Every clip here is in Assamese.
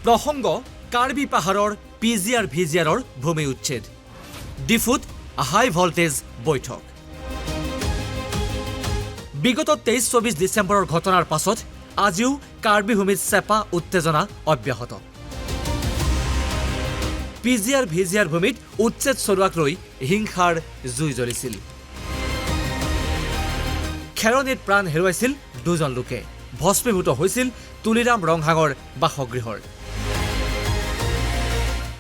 প্ৰসংগ কাৰ্বি পাহাৰৰ পিজিআৰ ভিজিআৰৰ ভূমি উচ্ছেদ ডিফুত হাই ভল্টেজ বৈঠক বিগত 23-24 ডিচেম্বৰৰ ঘটনাৰ পাছত আজিও কাৰ্বি ভূমিত চেপা উত্তেজনা অব্যাহত পিজিআৰ ভিজিআৰ ভূমিত উচ্ছেদ চলোৱাক লৈ হিংসাৰ জুই জ্বলিছিল খেৰণিত প্ৰাণ হেৰুৱাইছিল দুজন লোকে ভস্মীভূত হৈছিল তুলিৰাম ৰংহাঙৰ বাসগৃহৰ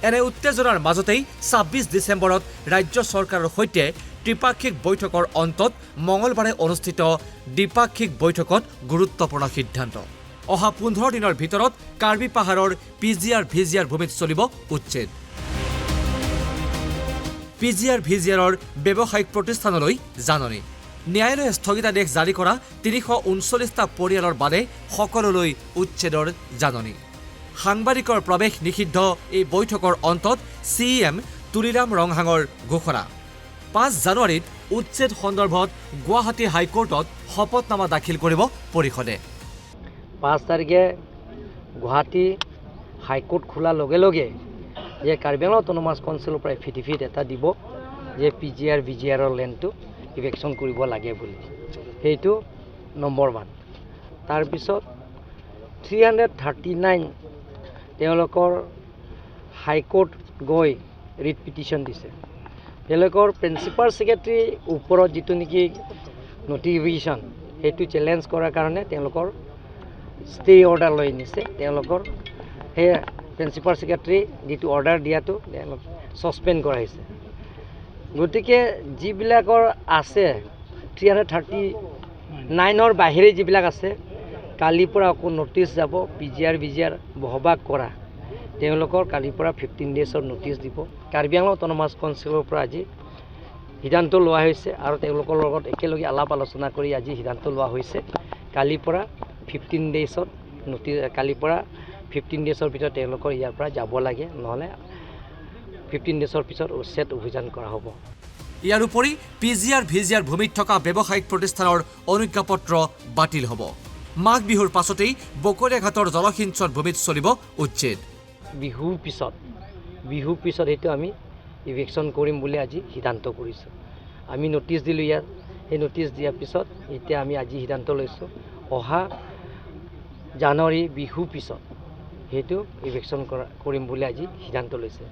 এনে উত্তেজনাৰ মাজতেই 26 ডিচেম্বৰত ৰাজ্য চৰকাৰৰ সৈতে ত্ৰিপাক্ষিক বৈঠকৰ অন্তত মঙলবাৰে অনুষ্ঠিত দ্বিপাক্ষিক বৈঠকত গুৰুত্বপূৰ্ণ সিদ্ধান্ত অহা 15 দিনৰ ভিতৰত কাৰ্বি পাহাৰৰ পিজিআৰ ভিজিআৰ ভূমিত চলিব উচ্ছেদ পিজিআৰ ভিজিআৰৰ ব্যৱসায়িক প্ৰতিষ্ঠানলৈ জাননী ন্যায়ালয়ে স্থগিতাদেশ জাৰি কৰা 339টা পৰিয়ালৰ বাদে সকলোলৈ উচ্ছেদৰ জাননী সাংবাদিকৰ প্ৰৱেশ নিষিদ্ধ এই বৈঠকৰ অন্তত চিএম তুলিৰাম ৰংহাঙৰ ঘোষণা 5 জানুৱাৰীত উচ্ছেদ সন্দৰ্ভত গুৱাহাটী হাইকোৰ্টত শপতনামা দাখিল কৰিব পৰিষদে 5 তাৰিখে গুৱাহাটী হাইকোৰ্ট খোলাৰ লগে লগে যে কাৰ্বি আংলং অটোনমাছ কাউন্সিলৰ পৰা এফিডেভিট এটা দিব যে পিজিআৰ ভিজিআৰৰ লেণ্ডটো ইভেকশ্যন কৰিব লাগে বুলি সেইটো নম্বৰ 1 তাৰপিছত 339 তেওঁলোকৰ হাইকোৰ্ট গৈ ৰিট পিটিশ্যন দিছে তেওঁলোকৰ প্ৰিন্সিপাল ছেক্ৰেটাৰী ওপৰত যিটো নেকি নটিফিকেশ্যন সেইটো চেলেঞ্জ কৰাৰ কাৰণে তেওঁলোকৰ ষ্টে অৰ্ডাৰ লৈ নিছে তেওঁলোকৰ সেই প্ৰিন্সিপাল ছেক্ৰেটাৰী যিটো অৰ্ডাৰ দিয়াটো ছাছপেণ্ড কৰা হৈছে গতিকে যিবিলাকৰ আছে 339ৰ বাহিৰে যিবিলাক আছে কালিৰ পৰা আকৌ নটিছ যাব পিজিআৰ ভিজিআৰ বহবাস কৰা তেওঁলোকৰ কালিৰ পৰা 15 ডেজৰ নটিছ দিব কাৰ্বি আংলং অটোনমাছ কাউন্সিলৰ পৰা আজি সিদ্ধান্ত লোৱা হৈছে আৰু তেওঁলোকৰ লগত একেলগে আলাপ আলোচনা কৰি আজি সিদ্ধান্ত লোৱা হৈছে কালিৰ পৰা 15 ডেজত নটিছ কালিৰ পৰা 15 ডেজৰ ভিতৰত তেওঁলোকৰ ইয়াৰ পৰা যাব লাগে নহ'লে 15 ডেজৰ পিছত উচ্ছেদ অভিযান কৰা হ'ব ইয়াৰ উপৰি পিজিআৰ ভিজিআৰ ভূমিত থকা ব্যৱসায়িক প্ৰতিষ্ঠানৰ অনুজ্ঞাপত্ৰ বাতিল হ'ব মাঘ বিহুৰ পাছতেই বকৰীয়াঘাটৰ জলসিঞ্চন ভূমিত চলিব উচ্ছেদ বিহুৰ পিছত এইটো আমি ইভেকশ্যন কৰিম বুলি আজি সিদ্ধান্ত কৰিছোঁ আমি নটিছ দিলোঁ ইয়াত সেই নটিছ দিয়াৰ পিছত এতিয়া আমি আজি সিদ্ধান্ত লৈছোঁ অহা জানুৱাৰী বিহুৰ পিছত সেইটো ইভেকশ্যন কৰিম বুলি আজি সিদ্ধান্ত লৈছে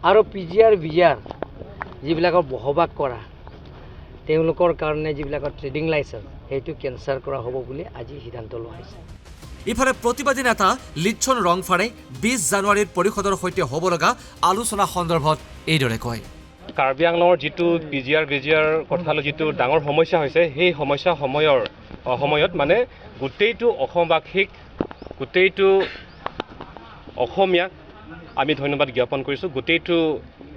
আৰু পিজিআৰ ভিজিআৰ যিবিলাকৰ বহবাস কৰা তেওঁলোকৰ কাৰণে যিবিলাকৰ ট্ৰেডিং লাইচেন্স সেইটো কেঞ্চেল কৰা হ'ব বুলি আজি সিদ্ধান্ত লোৱা হৈছে ইফালে প্ৰতিবাদী নেতা লিচ্ছন ৰংফাৰে 20 জানুৱাৰীত পৰিষদৰ সৈতে হ'ব লগা আলোচনা সন্দৰ্ভত এইদৰে কয় কাৰ্বি আংলঙৰ যিটো পিজিআৰ ভিজিআৰ কথালৈ যিটো ডাঙৰ সমস্যা হৈছে সেই সমস্যা সময়ত মানে গোটেইটো অসমবাসীক গোটেইটো অসমীয়াক আমি ধন্যবাদ জ্ঞাপন কৰিছোঁ গোটেইটো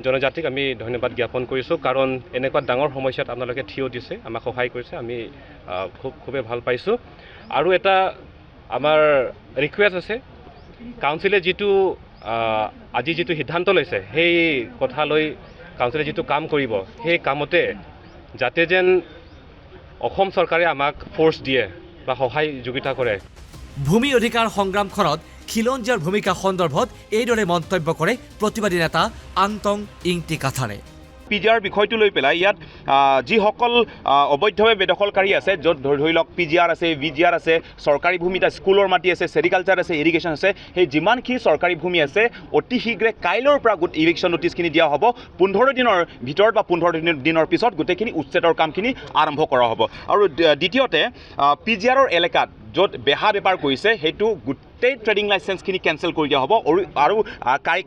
জনজাতিক আমি ধন্যবাদ জ্ঞাপন কৰিছোঁ কাৰণ এনেকুৱা ডাঙৰ সমস্যাত আপোনালোকে থিয় দিছে আমাক সহায় কৰিছে আমি খুবেই ভাল পাইছোঁ আৰু এটা আমাৰ ৰিকুৱেষ্ট আছে কাউন্সিলে যিটো আজি যিটো সিদ্ধান্ত লৈছে সেই কথালৈ কাউন্সিলে যিটো কাম কৰিব সেই কামতে যাতে যেন অসম চৰকাৰে আমাক ফ'ৰ্চ দিয়ে বা সহায় যোগিতা কৰে ভূমি অধিকাৰ সংগ্ৰামখনত খিলঞ্জীয়াৰ ভূমিকা সন্দৰ্ভত এইদৰে মন্তব্য কৰে প্ৰতিবাদী নেতা আন্তং ইংটি কাথাৰে পিজিআৰ বিষয়টো লৈ পেলাই ইয়াত যিসকল অবৈধভাৱে বেদখলকাৰী আছে য'ত ধৰি লওক পিজিআৰ আছে ভিজিআৰ আছে চৰকাৰী ভূমিত স্কুলৰ মাটি আছে চেৰিকালচাৰ আছে ইৰিগেশ্যন আছে সেই যিমানখিনি চৰকাৰী ভূমি আছে অতি শীঘ্ৰে কাইলৈৰ পৰা ইভিকশ্যন নটিছখিনি দিয়া হ'ব 15 দিনৰ ভিতৰত বা 15 দিনৰ পিছত গোটেইখিনি উচ্ছেদৰ কামখিনি আৰম্ভ কৰা হ'ব আৰু দ্বিতীয়তে পিজিআৰৰ এলেকাত য'ত বেহা বেপাৰ কৰিছে সেইটো গোটেই ট্ৰেডিং লাইচেন্সখিনি কেঞ্চেল কৰি দিয়া হ'ব আৰু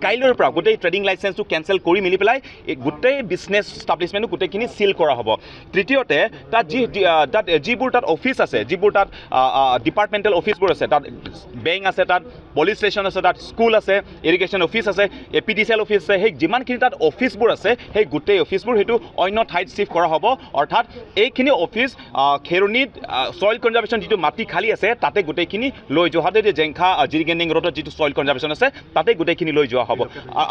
কাইলৈৰ পৰা গোটেই ট্ৰেডিং লাইচেন্সটো কেঞ্চেল কৰি মিলি পেলাই গোটেই বিজনেছ ষ্টাব্লিছমেণ্টটো গোটেইখিনি চিল কৰা হ'ব তৃতীয়তে তাত যিবোৰ তাত অফিচ আছে যিবোৰ তাত ডিপাৰ্টমেণ্টেল অফিচবোৰ আছে তাত বেংক আছে তাত পুলিচ ষ্টেচন আছে তাত স্কুল আছে ইৰিগেশ্যন অফিচ আছে APDCL অফিচ আছে সেই যিমানখিনি তাত অফিচবোৰ আছে সেই গোটেই অফিচবোৰ সেইটো অন্য ঠাইত চিফ্ট কৰা হ'ব অৰ্থাৎ এইখিনি অফিচ খেৰণিত ছইল কনজাৰ্ভেশ্যন যিটো মাটি খালী আছে তাতে গোটেইখিনি লৈ যোৱা হাতে জেংখা জিৰিগেনিং ৰোডত যিটো ছইল কনজাৰ্ভেশ্যন আছে তাতে গোটেইখিনি লৈ যোৱা হ'ব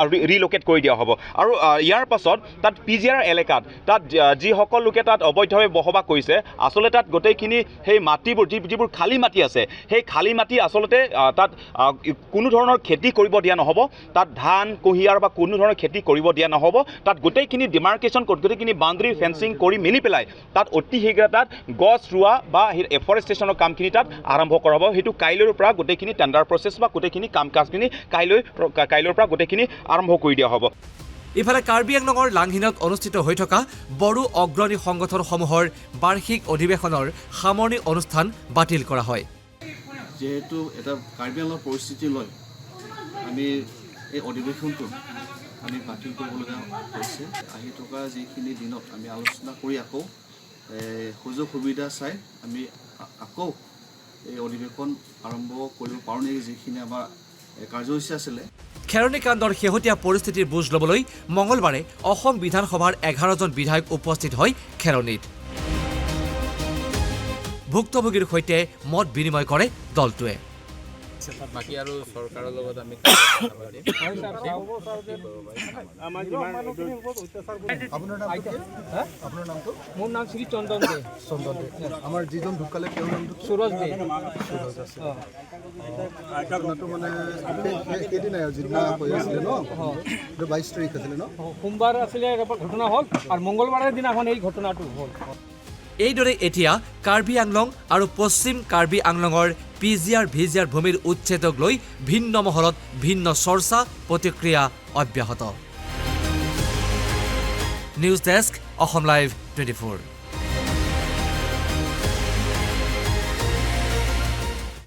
আৰু ৰিলোকেট কৰি দিয়া হ'ব আৰু ইয়াৰ পাছত তাত PGR এলেকাত তাত যিসকল লোকে তাত অবৈধভাৱে বসবাস কৰিছে আচলতে তাত গোটেইখিনি সেই মাটিবোৰ যিবোৰ খালী মাটি আছে সেই খালী মাটি আচলতে তাত কোনো ধৰণৰ খেতি কৰিব দিয়া নহ'ব তাত ধান কুঁহিয়াৰ বা কোনো ধৰণৰ খেতি কৰিব দিয়া নহ'ব তাত গোটেইখিনি ডিমাৰ্কেশ্যন গোটেইখিনি বাউণ্ডেৰী ফেন্সিং কৰি মিলি পেলাই তাত অতি শীঘ্ৰে তাত গছ ৰোৱা বা এফৰেষ্টেশ্যনৰ কামখিনি তাত আৰম্ভ কৰা হ'ব সেইটো কাইলৈৰ পৰা গোটেইখিনি টেণ্ডাৰ প্ৰচেছ বা গোটেইখিনি কাম কাজখিনি কাইলৈৰ পৰা গোটেইখিনি আৰম্ভ কৰি দিয়া হ'ব ইফালে কাৰ্বি আংলঙৰ লাংহিনত অনুষ্ঠিত হৈ থকা বড়ো অগ্ৰণী সংগঠনসমূহৰ বাৰ্ষিক অধিৱেশনৰ সামৰণি অনুষ্ঠান বাতিল কৰা হয় যেহেতু এটা কাৰ্বি আংলঙৰ পৰিস্থিতি লৈ আমি এই অধিৱেশনটো আমি বাতিল কৰিবলগীয়া হৈছে আহি থকা যিখিনি দিনত আমি আলোচনা কৰি আকৌ সুযোগ সুবিধা চাই আমি আকৌ এই অধিৱেশন আৰম্ভ কৰিব পাৰোঁ নেকি যিখিনি আমাৰ কাৰ্যসূচী আছিলে খেৰণী কাণ্ডৰ শেহতীয়া পৰিস্থিতিৰ বুজ ল'বলৈ মঙলবাৰে অসম বিধানসভাৰ 11জন বিধায়ক উপস্থিত হয় খেৰণীত ভুক্তভোগীৰ সৈতে মত বিনিময় কৰে দলটোৱে বাকী আৰু চৰকাৰৰ লগত আমি মোৰ নাম শ্ৰী চন্দন দে আমাৰ যিজন ঢুকালে তেওঁৰ নামটো সুৰজ দে মানে সেইদিনাই যিদিনা হৈ আছিলে ন 22 তাৰিখ আছিলে ন সোমবাৰ আছিলে ঘটনা হ'ল আৰু মংগলবাৰৰ দিনাখন এই ঘটনাটো হ'ল এইদৰে এতিয়া কাৰ্বি আংলং আৰু পশ্চিম কাৰ্বি আংলঙৰ PGR VGR ভূমিৰ উচ্ছেদক লৈ ভিন্ন মহলত ভিন্ন চৰ্চা প্ৰতিক্ৰিয়া অব্যাহত নিউজ ডেস্ক অসম লাইভ 24